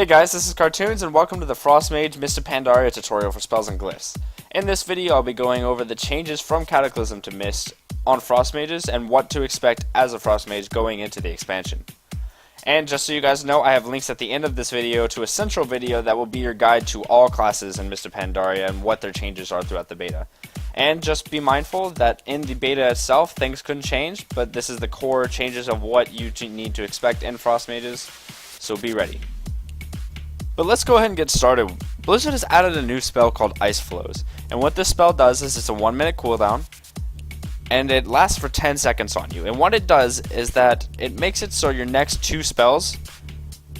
Hey guys, this is Cartoonz and welcome to the Frost Mage Mr. Pandaria tutorial for spells and glyphs. In this video I'll be going over the changes from Cataclysm to Mist on Frost Mages and what to expect as a Frost Mage going into the expansion. And just so you guys know, I have links at the end of this video to a central video that will be your guide to all classes in Mr. Pandaria and what their changes are throughout the beta. And just be mindful that in the beta itself things couldn't change, but this is the core changes of what you need to expect in Frost Mages, so be ready. But let's go ahead and get started. Blizzard has added a new spell called Ice Flows, and what this spell does is it's a 1 minute cooldown, and it lasts for 10 seconds on you. And what it does is that it makes it so your next two spells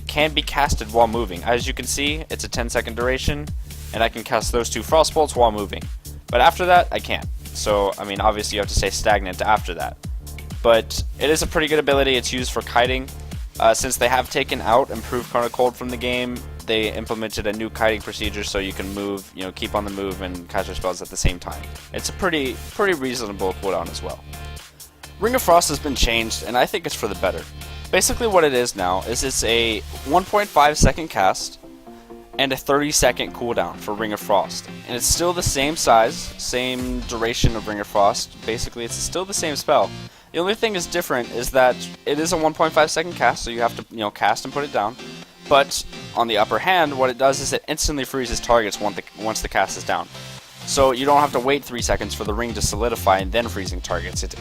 can be casted while moving. As you can see, it's a 10-second duration, and I can cast those two Frost Bolts while moving. But after that, I can't. So, I mean, obviously you have to stay stagnant after that. But it is a pretty good ability. It's used for kiting. Since they have taken out Improved Cone of Cold from the game, they implemented a new kiting procedure so you can move, keep on the move and cast your spells at the same time. It's a pretty reasonable cooldown as well. Ring of Frost has been changed, and I think it's for the better. Basically what it is now is it's a 1.5 second cast and a 30-second cooldown for Ring of Frost. And it's still the same size, same duration of Ring of Frost. Basically it's still the same spell. The only thing is different is that it is a 1.5 second cast, so you have to cast and put it down. But on the upper hand, what it does is it instantly freezes targets once the cast is down. So you don't have to wait 3 seconds for the ring to solidify and then freezing targets. It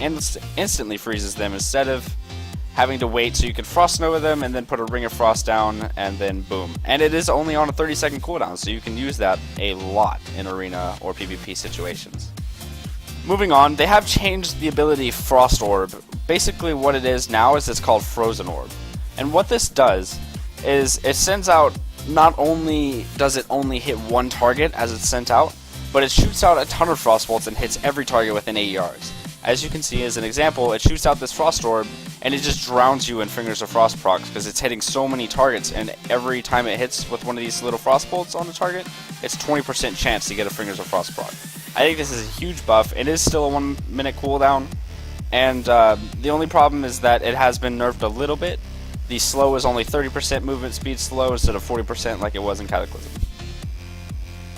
instantly freezes them instead of having to wait, so you can Frost Nova them and then put a Ring of Frost down and then boom. And it is only on a 30-second cooldown, so you can use that a lot in arena or PvP situations. Moving on, they have changed the ability Frost Orb. Basically what it is now is it's called Frozen Orb. And what this does is it sends out, not only does it only hit one target as it's sent out, but it shoots out a ton of Frost Bolts and hits every target within 8 yards. As you can see as an example, it shoots out this Frost Orb and it just drowns you in Fingers of Frost procs because it's hitting so many targets, and every time it hits with one of these little Frost Bolts on the target, it's 20% chance to get a Fingers of Frost proc. I think this is a huge buff. It is still a 1 minute cooldown, and the only problem is that it has been nerfed a little bit. The slow is only 30% movement speed slow instead of 40% like it was in Cataclysm.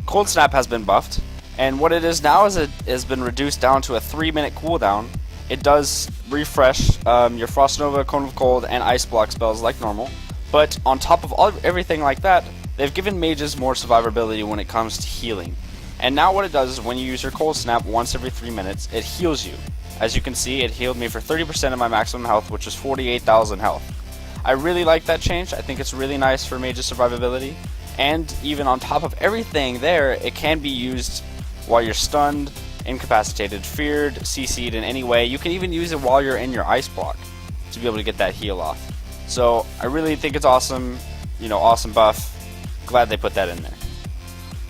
Cold Snap has been buffed, and what it is now is it has been reduced down to a 3 minute cooldown. It does refresh your Frost Nova, Cone of Cold, and Ice Block spells like normal, but on top of everything like that, they've given mages more survivability when it comes to healing. And now what it does is when you use your Cold Snap once every 3 minutes, it heals you. As you can see, it healed me for 30% of my maximum health, which is 48,000 health. I really like that change. I think it's really nice for mage's survivability. And even on top of everything there, it can be used while you're stunned, incapacitated, feared, CC'd in any way. You can even use it while you're in your Ice Block to be able to get that heal off. So I really think it's awesome, awesome buff. Glad they put that in there.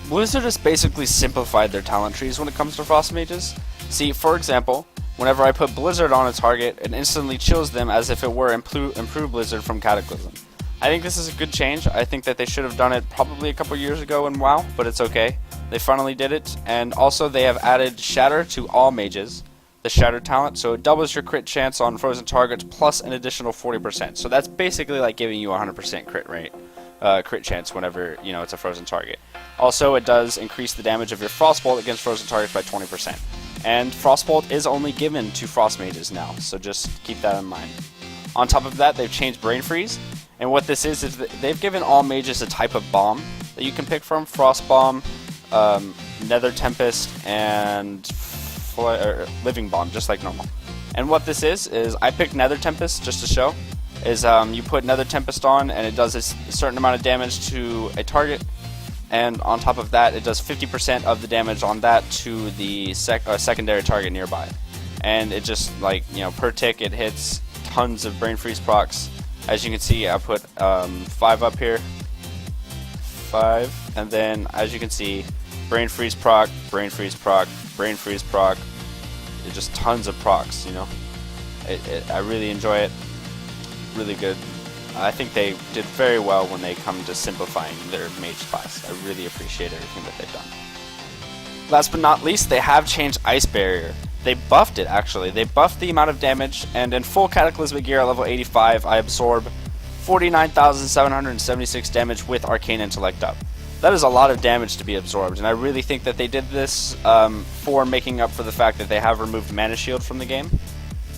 Blizzard has basically simplified their talent trees when it comes to Frost Mages. See, for example, whenever I put Blizzard on a target, it instantly chills them as if it were Improved Blizzard from Cataclysm. I think this is a good change. I think that they should have done it probably a couple years ago in WoW, but it's okay. They finally did it, and also they have added Shatter to all mages, the Shatter talent, so it doubles your crit chance on frozen targets plus an additional 40%. So that's basically like giving you 100% crit rate. Crit chance whenever it's a frozen target. Also, it does increase the damage of your Frostbolt against frozen targets by 20%. And Frostbolt is only given to Frost Mages now, so just keep that in mind. On top of that, they've changed Brain Freeze, and what this is they've given all mages a type of bomb that you can pick from: Frost Bomb, Nether Tempest, and Living Bomb, just like normal. And what this is I picked Nether Tempest just to show. You put Nether Tempest on, and it does a certain amount of damage to a target, and on top of that, it does 50% of the damage on that to the secondary target nearby. And it just, per tick, it hits tons of Brain Freeze procs. As you can see, I put 5 up here, 5, and then, as you can see, Brain Freeze proc, Brain Freeze proc, Brain Freeze proc. It's just tons of procs, I really enjoy it. Really good. I think they did very well when they come to simplifying their mage class. I really appreciate everything that they've done. Last but not least, they have changed Ice Barrier. They buffed it, actually. They buffed the amount of damage, and in full Cataclysmic gear at level 85, I absorb 49,776 damage with Arcane Intellect up. That is a lot of damage to be absorbed, and I really think that they did this for making up for the fact that they have removed Mana Shield from the game.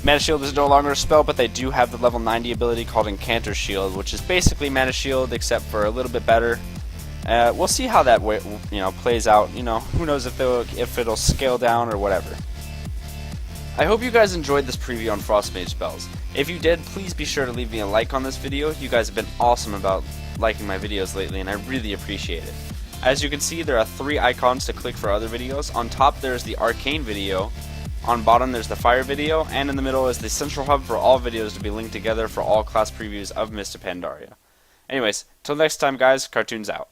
Mana Shield is no longer a spell, but they do have the level 90 ability called Incanter Shield, which is basically Mana Shield except for a little bit better. We'll see how that plays out. Who knows if it'll scale down or whatever. I hope you guys enjoyed this preview on Frostmage spells. If you did, please be sure to leave me a like on this video. You guys have been awesome about liking my videos lately, and I really appreciate it. As you can see, there are 3 icons to click for other videos. On top there's the Arcane video, on bottom there's the Fire video, and in the middle is the central hub for all videos to be linked together for all class previews of Mr. Pandaria. Anyways, till next time guys, Cartoonz out.